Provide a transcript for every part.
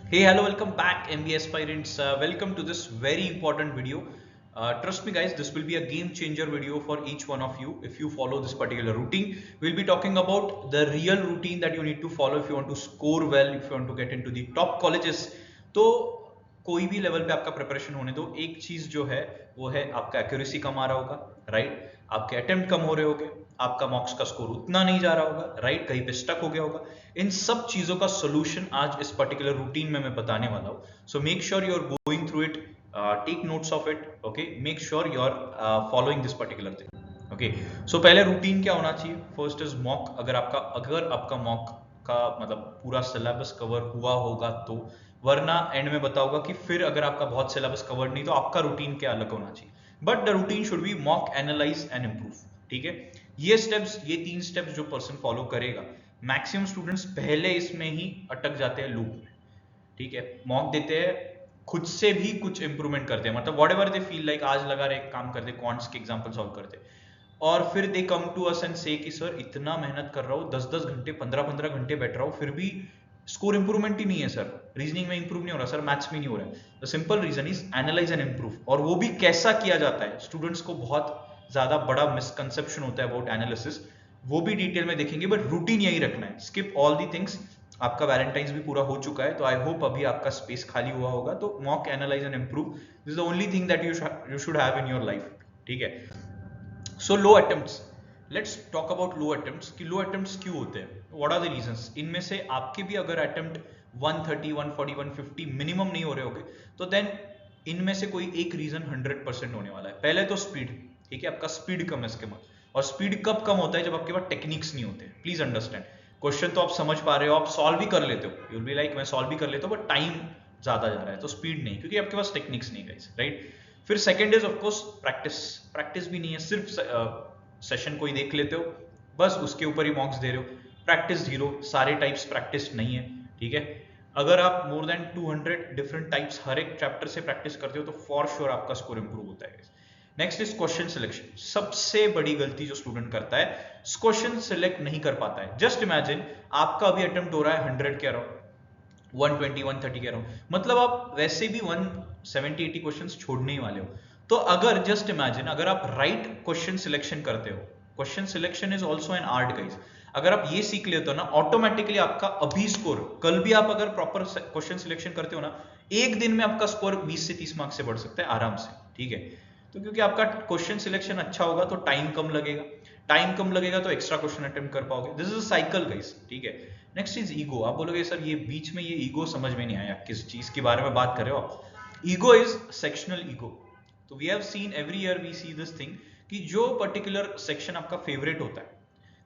Hey, hello, welcome back, MBA aspirants. Welcome to this very important video. Trust me, guys, this will be a game changer video for each one of you if you follow this particular routine. We'll be talking about the real routine that you need to follow if you want to score well, if you want to get into the top colleges. तो कोई भी level पे आपका preparation होने दो, एक चीज जो है वो है आपका एक्यूरेसी कम आ रहा होगा, राइट? आपके अटेम्प्ट कम हो रहे होंगे, आपका मॉक्स का स्कोर उतना नहीं जा रहा होगा, राइट? कहीं पे स्टक हो गया होगा। इन सब चीजों का सोल्यूशन आज इस पर्टिकुलर रूटीन में मैं बताने वाला हूँ। So make sure you are going through it, take notes of it, okay? Make sure you are following this particular thing, okay? So पहले रूटीन क्या होना चाहिए? First is mock. अगर आपका मॉक का मतलब पूरा सिलेबस कवर हुआ होगा तो, वरना एंड में बताऊंगा कि फिर अगर आपका बहुत सिलेबस कवर नहीं तो आपका रूटीन क्या अलग होना चाहिए। But the routine should be mock, analyse and improve, ठीक है? ये स्टेप्स, ये 3 स्टेप्स जो पर्सन फॉलो करेगा, मैक्सिमम स्टूडेंट्स पहले इसमें ही अटक जाते हैं लूप में, ठीक है? मॉक देते हैं, खुद से भी कुछ इंप्रूवमेंट करते हैं, मतलब what ever they feel like, आज लगा रहे काम करते, क्वांट्स के एग्जाम्पल सॉल्व करते, और फिर दे कम टू अस एंड से कि सर इतना मेहनत कर रहा हूँ, 10-10 घंटे, 15-15 घंटे बैठ रहा हूँ, फिर भी स्कोर इंप्रूवमेंट ही नहीं है सर, रीजनिंग में इंप्रूव नहीं हो रहा सर, मैथ्स में नहीं हो रहा है। The simple reason is analyse and improve. और वो भी कैसा किया जाता है, स्टूडेंट्स को बहुत ज्यादा बड़ा मिसकंसेप्शन होता है अबाउट एनालिसिस, वो भी डिटेल में देखेंगे, बट रूटीन यही रखना है, स्किप ऑल दी थिंग्स। आपका वैलेंटाइंस भी पूरा हो चुका है, तो आई होप अभी आपका स्पेस खाली हुआ होगा, तो mock, analyse and improve, this is the only thing that you should have in your life, ठीक है? So low attempts, let's talk about low attempts कि लो अटेम्प्ट्स क्यों होते हैं, व्हाट आर द रीजंस। इनमें से आपके भी अगर अटेम्प्ट 130, 140, 150 मिनिमम नहीं हो रहे होंगे, तो देन इनमें से कोई एक रीजन 100% होने वाला है। पहले तो स्पीड, ठीक है? आपका स्पीड कम है इसके बाद। और स्पीड कब कम होता है? जब आपके पास टेक्निक्स नहीं होते। प्लीज अंडरस्टैंड, क्वेश्चन तो आप समझ पा रहे हो, आप सॉल्व भी कर लेते हो, यू विल बी लाइक मैं सॉल्व भी कर लेता हूँ, बट टाइम ज्यादा जा रहा है, तो स्पीड नहीं, क्योंकि आपके पास टेक्निक्स नहीं है, राइट? फिर second is of course practice. Practice भी नहीं है, सिर्फ सेशन कोई देख लेते हो, बस उसके ऊपर ही मॉक्स दे रहे हो, प्रैक्टिस जीरो, सारे टाइप्स प्रैक्टिस नहीं है, ठीक है? अगर आप मोर देन 200 डिफरेंट टाइप्स हर एक चैप्टर से प्रैक्टिस करते हो तो फॉर श्योर आपका स्कोर इंप्रूव होता है। Next is question selection. सबसे बड़ी गलती जो स्टूडेंट करता है, क्वेश्चन सिलेक्ट नहीं कर पाता है। जस्ट इमेजिन आपका अभी अटेम्प्ट हो रहा है 100 के अराउंड, 120, 130 कह रहा हूं, मतलब आप वैसे भी 170-80 क्वेश्चंस छोड़ने ही वाले हो। तो अगर जस्ट इमेजिन, अगर आप राइट क्वेश्चन सिलेक्शन करते हो, question selection is also an art guys, अगर आप ये सीख लेते हो ना, ऑटोमेटिकली आपका अभी स्कोर, कल भी आप अगर प्रॉपर क्वेश्चन सिलेक्शन करते हो ना, एक दिन में आपका स्कोर 20 से 30 मार्क्स से बढ़ सकता है आराम से, ठीक है? तो क्योंकि आपका क्वेश्चन सिलेक्शन अच्छा होगा तो टाइम कम लगेगा, टाइम कम लगेगा तो एक्स्ट्रा क्वेश्चन अटेम्प्ट कर पाओगे। This is a cycle guys, ठीक है? Next is ego. आप बोलोगे सर ये बीच में ये ईगो समझ में नहीं आया, किस चीज के बारे में बात कर रहे हो आप? Ego is sectional ego. तो we have seen every year we see this thing कि जो पर्टिकुलर सेक्शन आपका फेवरेट होता है,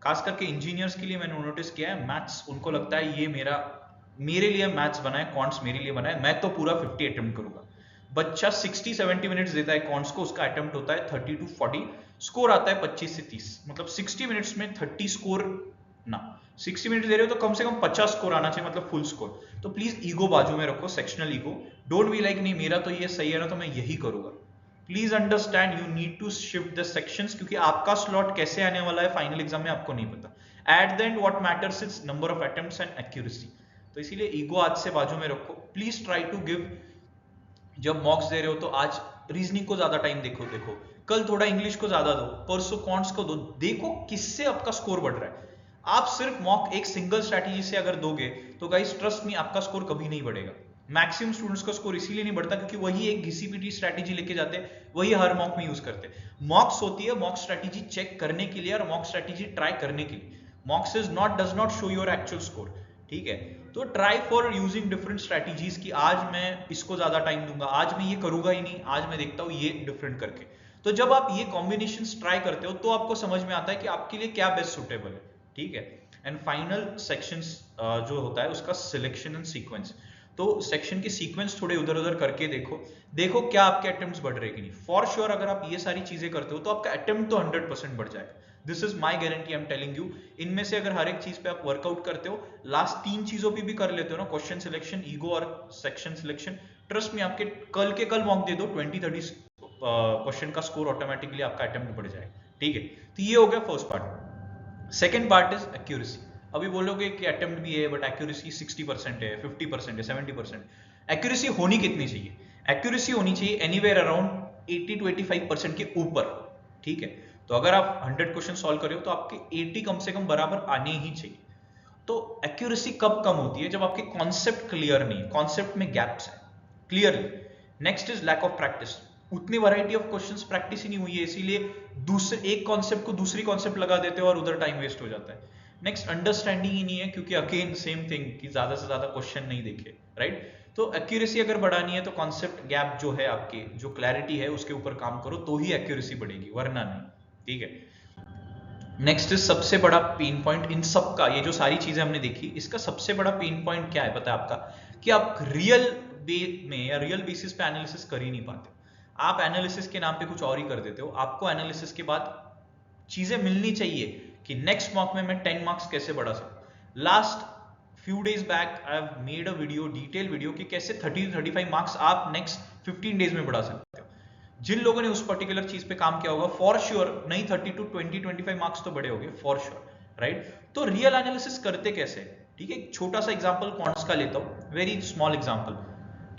खास करके इंजीनियर्स के लिए मैंने नोटिस किया है, मैथ्स उनको लगता है ये मेरे लिए मैथ्स बना है, क्वांट्स मेरे लिए बना है, मैं तो पूरा 50 अटेम्प्ट करूंगा। बच्चा 60-70 मिनट्स देता है क्वांट्स को, उसका अटेम्प्ट होता है 30-40, स्कोर आता है 25 से 30, मतलब 60 मिनट्स में 30 स्कोर ना, 60 मिनट दे रहे हो तो कम से कम 50 स्कोर आना चाहिए, मतलब फुल स्कोर। तो प्लीज ईगो बाजू में रखो, sectional ego. Don't be like नहीं मेरा तो ये सही है ना तो मैं यही करूंगा। Please understand you need to shift the sections, क्योंकि आपका स्लॉट कैसे आने वाला है फाइनल एग्जाम में आपको नहीं पता। At the end what matters is number of attempts and accuracy. तो इसीलिए ईगो आज से बाजू में रखो। प्लीज ट्राई टू गिव, जब मॉक्स दे रहे हो तो आज रीजनिंग को ज्यादा टाइम देखो, कल थोड़ा इंग्लिश को ज्यादा दो, परसों क्वांट्स को दो, देखो किससे आपका स्कोर बढ़ रहा है। आप सिर्फ मॉक एक सिंगल स्ट्रैटेजी से अगर दोगे तो गाइस ट्रस्ट मी आपका स्कोर कभी नहीं बढ़ेगा। मैक्सिमम स्टूडेंट्स का स्कोर इसीलिए नहीं बढ़ता क्योंकि वही एक घिसी पिटी स्ट्रैटेजी लेके जाते हैं, वही हर मॉक में यूज करते हैं। मॉक्स होती है मॉक स्ट्रैटेजी चेक करने के लिए और मॉक स्ट्रैटेजी ट्राई करने के लिए। मॉक्स is not, does not show your actual score, ठीक है? तो try for using different strategies कि आज मैं इसको ज्यादा टाइम दूंगा, आज मैं ये करूंगा ही नहीं, आज मैं देखता हूं ये डिफरेंट करके। तो जब आप ये कॉम्बिनेशन ट्राई करते हो तो आपको समझ में आता है कि आपके लिए क्या बेस्ट सुटेबल है, ठीक है? एंड फाइनल सेक्शंस जो होता है उसका सिलेक्शन एंड सीक्वेंस। तो सेक्शन के सीक्वेंस थोड़े उधर उधर करके देखो क्या आपके अटेम्प्ट्स बढ़ रहे कि नहीं। फॉर श्योर अगर आप ये सारी चीजें करते हो तो आपका अटेम्प्ट तो 100% बढ़ जाएगा। This is my guarantee, I am telling you. इनमें से अगर हर एक चीज पे आप वर्कआउट करते हो, लास्ट 3 चीजों पे भी कर लेते हो ना, क्वेश्चन सिलेक्शन, ईगो और सेक्शन सिलेक्शन, ट्रस्ट में आपके कल के कल मॉक दे दो, 20-30 क्वेश्चन का स्कोर ऑटोमेटिकली आपका अटेम्प्ट बढ़ जाएगा, ठीक है? तो ये हो गया first part. Second part is accuracy. अभी बोलोगे कि अटेम्प्ट भी है बट एक्यूरेसी 60% है, 50% है, 70%। एक्यूरेसी होनी कितनी चाहिए? एक्यूरेसी होनी चाहिए एनीवेयर अराउंड 80 to 85% के ऊपर, ठीक है। तो अगर आप 100 क्वेश्चन सॉल्व कर रहे हो तो आपके 80 कम से कम बराबर आने ही चाहिए। तो एक्यूरेसी कब कम होती है? जब आपके कॉन्सेप्ट क्लियर नहीं है, कॉन्सेप्ट में गैप्स है clearly. Next is lack of practice. उतनी वैरायटी ऑफ क्वेश्चंस प्रैक्टिस ही नहीं हुई है, इसीलिए दूसरे एक कॉन्सेप्ट को दूसरी कॉन्सेप्ट लगा देते हो और उधर टाइम वेस्ट हो जाता है। नेक्स्ट अंडरस्टैंडिंग ही नहीं है, क्योंकि अगेन सेम थिंग कि ज्यादा से ज्यादा क्वेश्चन नहीं देखे, राइट। तो एक्यूरेसी अगर बढ़ानी है तो कॉन्सेप्ट गैप जो है, आपके जो क्लैरिटी है उसके ऊपर काम करो, तो ही एक्यूरेसी बढ़ेगी, वरना नहीं, ठीक है। नेक्स्ट इज सबसे बड़ा पेन पॉइंट इन सब का, ये जो सारी चीजें हमने देखी, इसका सबसे बड़ा पेन पॉइंट क्या है पता है आपका? कि आप रियल में या रियल बेसिस पे एनालिसिस कर ही नहीं पाते। आप एनालिसिस के नाम पे कुछ और ही कर देते हो। आपको एनालिसिस के बाद चीजें मिलनी चाहिए कि नेक्स्ट मॉक में मैं 10 मार्क्स कैसे बढ़ा सकूं। Last few days back I have made a video, detail video, कि कैसे 30 to 35 मार्क्स आप नेक्स्ट 15 डेज में बढ़ा सकते हो। जिन लोगों ने उस पर्टिकुलर चीज पे काम किया होगा, फॉर श्योर नहीं 30 to 25 मार्क्स तो बड़े हो गए फॉर श्योर, राइट। तो रियल एनालिसिस करते कैसे, ठीक है। छोटा सा एग्जांपल क्वांट्स का लेता हूं, वेरी स्मॉल एग्जांपल,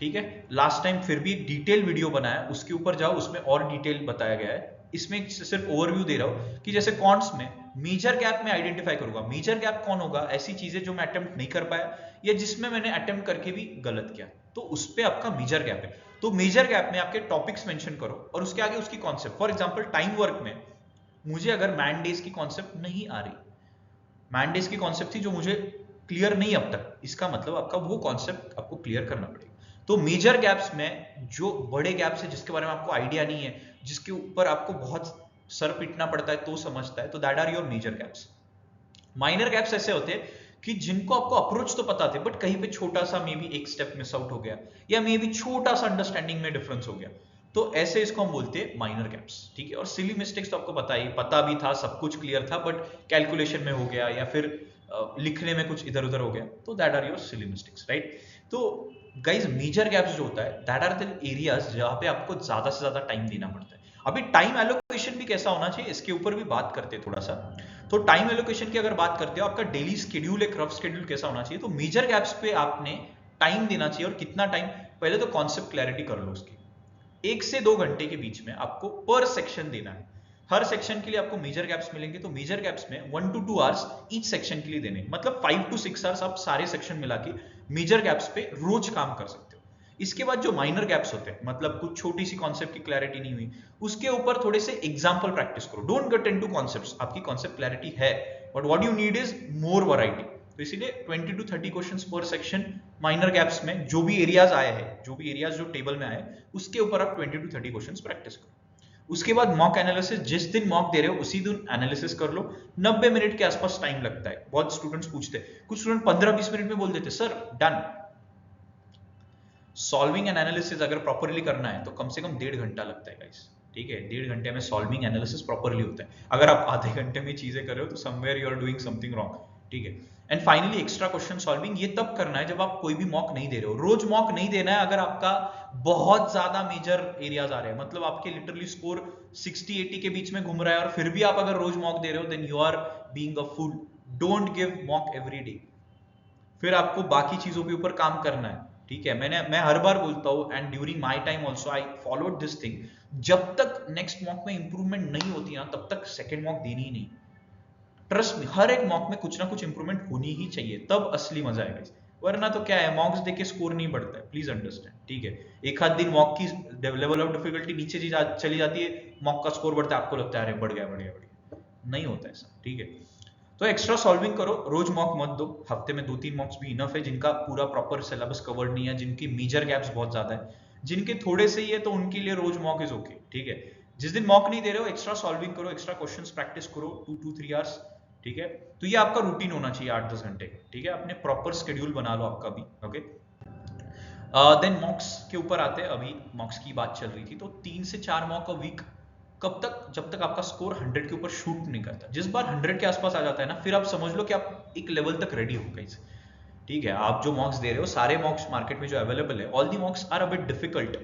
ठीक है। लास्ट टाइम फिर भी डिटेल वीडियो बनाया, उसके ऊपर जाओ, उसमें और डिटेल बताया गया है। इसमें सिर्फ ओवरव्यू दे रहा हूं कि जैसे क्वांट्स में मेजर गैप में आइडेंटिफाई करूंगा। मेजर गैप कौन होगा? ऐसी चीजें जो मैं अटेम्प्ट नहीं कर पाया या जिसमें मैंने अटेम्प्ट करके भी गलत किया, तो उस पे आपका मेजर गैप है। तो मेजर गैप में आपके टॉपिक्स मेंशन करो और उसके आगे उसकी concept. For example time work में मुझे अगर मैन डेज की कॉन्सेप्ट नहीं आ रही, मैन डेज की कॉन्सेप्ट थी जो मुझे क्लियर नहीं अब तक, इसका मतलब आपका वो कॉन्सेप्ट आपको क्लियर करना पड़ेगा। तो मेजर गैप्स में जो बड़े गैप्स है, जिसके बारे में आपको आइडिया नहीं है, जिसके ऊपर आपको बहुत सर पीटना पड़ता है तो समझता है, तो that are your major gaps. Minor gaps ऐसे होते हैं कि जिनको आपको अप्रोच तो पता थे बट कहीं पे छोटा सा मे बी एक स्टेप मिस आउट हो गया, या मे बी छोटा सा अंडरस्टैंडिंग में डिफरेंस हो गया, तो ऐसे इसको हम बोलते हैं माइनर गैप्स, ठीक है। और सिली मिस्टेक्स तो आपको पता भी था, सब कुछ क्लियर था, बट कैलकुलेशन में हो गया या फिर लिखने में कुछ इधर उधर हो गया, तो that are your silly mistakes, right. तो गाइज मेजर गैप्स जो होता है, दैट आर द एरियाज जहां पे आपको ज्यादा से ज्यादा टाइम देना पड़ता है। अभी टाइम एलोकेशन भी कैसा होना चाहिए, इसके ऊपर भी बात करते हैं थोड़ा सा। तो टाइम एलोकेशन की अगर बात करते हो, आपका डेली शेड्यूल, एक रफ शेड्यूल कैसा होना चाहिए, तो मेजर गैप्स पे आपने टाइम देना चाहिए। और कितना टाइम? पहले तो कॉन्सेप्ट क्लैरिटी कर लो उसकी। 1 से 2 घंटे के बीच में आपको पर सेक्शन देना है। हर सेक्शन के लिए आपको मेजर गैप्स मिलेंगे, तो मेजर गैप्स में 1 to 2 आवर्स ईच सेक्शन के लिए देने, मतलब 5 to 6 आवर्स आप सारे सेक्शन मिला के मेजर गैप्स पे रोज काम कर सकते हो। इसके बाद जो माइनर गैप्स होते हैं, मतलब कुछ छोटी सी कॉन्सेप्ट की क्लैरिटी नहीं हुई, उसके ऊपर थोड़े से एग्जांपल प्रैक्टिस करो। डोंट गेट इनटू कॉन्सेप्ट्स, आपकी कॉन्सेप्ट क्लैरिटी है, but what you need is more variety. तो इसीलिए 20 to 30 क्वेश्चंस पर सेक्शन माइनर गैप्स में, जो भी एरियाज आए हैं, जो भी एरियाज जो टेबल में आए, उसके ऊपर आप 20 to 30 क्वेश्चंस प्रैक्टिस करो। उसके बाद मॉक एनालिसिस, जिस दिन मॉक दे रहे हो उसी दिन एनालिसिस कर लो। 90 मिनट के आसपास टाइम लगता है। बहुत स्टूडेंट्स पूछते हैं, कुछ स्टूडेंट 15-20 मिनट में बोल देते sir done. Solving and analysis अगर प्रॉपरली करना है तो कम से कम 1.5 घंटा लगता है गाइस, ठीक है। 1.5 घंटे में सॉल्विंग एनालिसिस प्रॉपरली होता है। अगर आप आधे घंटे में चीजें कर रहे हो तो somewhere you are doing something wrong, ठीक है। And finally extra question solving, ये तब करना है जब आप कोई भी मॉक नहीं दे रहे हो। रोज मॉक नहीं देना है अगर आपका बहुत ज्यादा मेजर एरियाज आ रहे हैं, मतलब आपके लिटरली स्कोर 60-80 के बीच में घूम रहा है और फिर भी आप अगर रोज मॉक दे रहे हो, then you are being a fool. Don't give mock every day, फिर आपको बाकी चीजों के ऊपर काम करना है, ठीक है। मैं हर बार बोलता हूँ, and during my time also I followed this thing, जब तक नेक्स्ट मॉक में इंप्रूवमेंट नहीं होती ना, तब तक सेकंड मॉक देनी ही नहीं। ट्रस्ट मी, हर एक मॉक में कुछ ना कुछ इंप्रूवमेंट होनी ही चाहिए, तब असली मजा आएगा। वरना तो क्या है, मॉक्स देके स्कोर नहीं बढ़ता है, प्लीज अंडरस्टैंड, ठीक है। एक आध दिन मॉक की लेवल ऑफ डिफिकल्टी नीचे चली जाती है, मॉक का स्कोर बढ़ता है, आपको लगता है अरे बढ़ गया, नहीं होता ऐसा, ठीक है। तो एक्स्ट्रा सॉल्विंग करो, रोज मॉक मत दो, हफ्ते में 2-3 मॉक्स भी इनफ है, जिनका पूरा प्रॉपर सिलेबस कवर्ड नहीं है, जिनकी मेजर गैप्स बहुत ज्यादा है। जिनके थोड़े से ही है तो उनके लिए रोज मॉक इज ओके, ठीक है। जिस दिन मॉक नहीं दे रहे हो, एक्स्ट्रा सॉल्विंग करो, एक्स्ट्रा क्वेश्चंस प्रैक्टिस करो 2 to 3 आवर्स, ठीक है। तो ये आपका रूटीन होना चाहिए 8-10 घंटे, ठीक है। अपने प्रॉपर शेड्यूल बना लो आपका भी, ओके। देन मॉक्स के ऊपर आते हैं। अभी मॉक्स की बात चल रही थी, तो 3 से 4 मॉक अ वीक। कब तक? जब तक आपका स्कोर 100 के ऊपर शूट नहीं करता। जिस बार 100 के आसपास आ जाता है ना, फिर आप समझ लो कि आप एक लेवल तक रेडी हो गए, ठीक है। आप जो मॉक्स दे रहे हो, सारे मॉक्स मार्केट में जो अवेलेबल है, all the mocks are a bit difficult,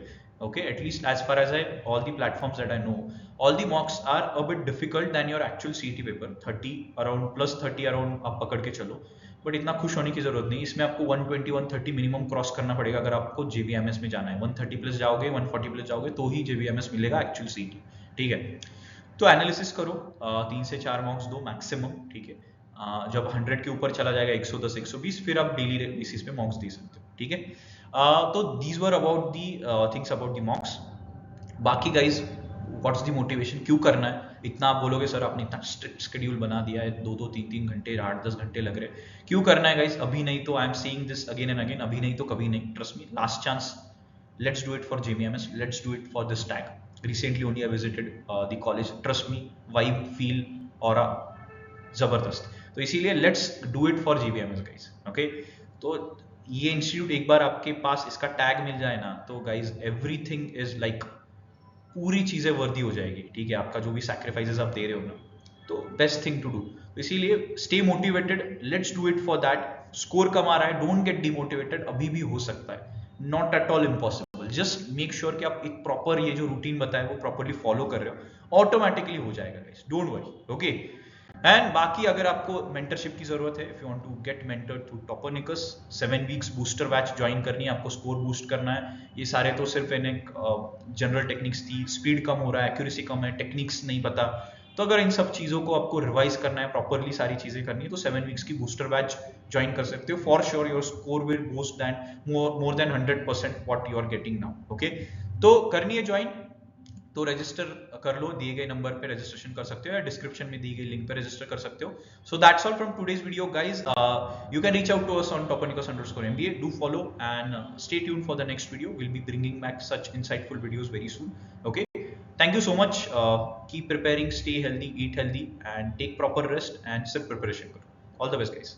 okay, at least as far as I all the platforms that I know, all the mocks are a bit difficult than your actual CET paper. 30 around +30 around आप पकड़ के चलो, but इतना खुश होने की जरूरत नहीं. इसमें आपको 120 130 मिनिमम क्रॉस करना पड़ेगा अगर आपको JVMS में जाना है. 130 प्लस जाओगे, 140 प्लस जाओगे तो ही JVMS मिलेगा एक्चुअल CET. ठीक है, तो एनालिसिस करो, 3 से 4 मॉक्स दो मैक्सिमम. ठीक है, जब 100 के ऊपर चला जाएगा 110 120 फिर आप डेली बेसिस पे मॉक्स दे सकते हो. ठीक है, तो these were about the things about the मॉक्स. बाकी गाइज व्हाट्स दी मोटिवेशन, क्यों करना है इतना? आप बोलोगे सर आपने इतना स्ट्रिक्ट शेड्यूल बना दिया है, 2-3 घंटे 8-10 घंटे लग रहे, क्यों करना है गाइज? अभी नहीं तो I am saying this again and again, अभी नहीं तो कभी नहीं. Trust me, last chance. Let's do it for JVMS, let's do it for this tag. Recently only I visited the college. Trust me, vibe, feel, aura, जबरदस्त. तो इसीलिए let's do it for JVMS guys. Okay? तो ये institute एक बार आपके पास इसका tag मिल जाए ना, तो गाइज एवरीथिंग इज लाइक, पूरी चीजें वर्दी हो जाएगी. ठीक है, आपका जो भी सैक्रिफाइसेस आप दे रहे हो ना, तो बेस्ट थिंग टू डू. तो इसीलिए stay motivated, let's do it for that. Score कम आ रहा है, डोंट गेट डिमोटिवेटेड, अभी भी हो सकता है, not at all impossible. Just make sure कि आप एक प्रॉपर ये जो रूटीन बताया वो प्रॉपरली फॉलो कर रहे हो, ऑटोमेटिकली हो जाएगा guys, don't worry. Okay, and बाकी अगर आपको मेंटरशिप की जरूरत है, if you want to get mentored through Toppernicus, 7 weeks booster batch join करनी है, आपको स्कोर बूस्ट करना है. ये सारे तो सिर्फ एक जनरल टेक्निक्स थी. स्पीड कम हो रहा है, एक्यूरेसी कम है, टेक्निक्स नहीं पता, तो अगर इन सब चीजों को आपको रिवाइज करना है, प्रॉपरली सारी चीजें करनी है, तो 7 वीक्स की बूस्टर बैच ज्वाइन कर सकते हो. For sure your score will boost then more than 100% what you are getting now. Okay, तो करनी है ज्वाइन तो रजिस्टर कर लो, दिए गए नंबर पे रजिस्ट्रेशन कर सकते हो या डिस्क्रिप्शन में दी गई लिंक पे रजिस्टर कर सकते हो. So that's all from today's video guys. You can reach out to us on topernicus_MBA. Do follow and stay tuned for the next video. We'll be bringing back such insightful videos very soon. Okay, thank you so much. Keep preparing, stay healthy, eat healthy, and take proper rest and sit preparation. All the best guys.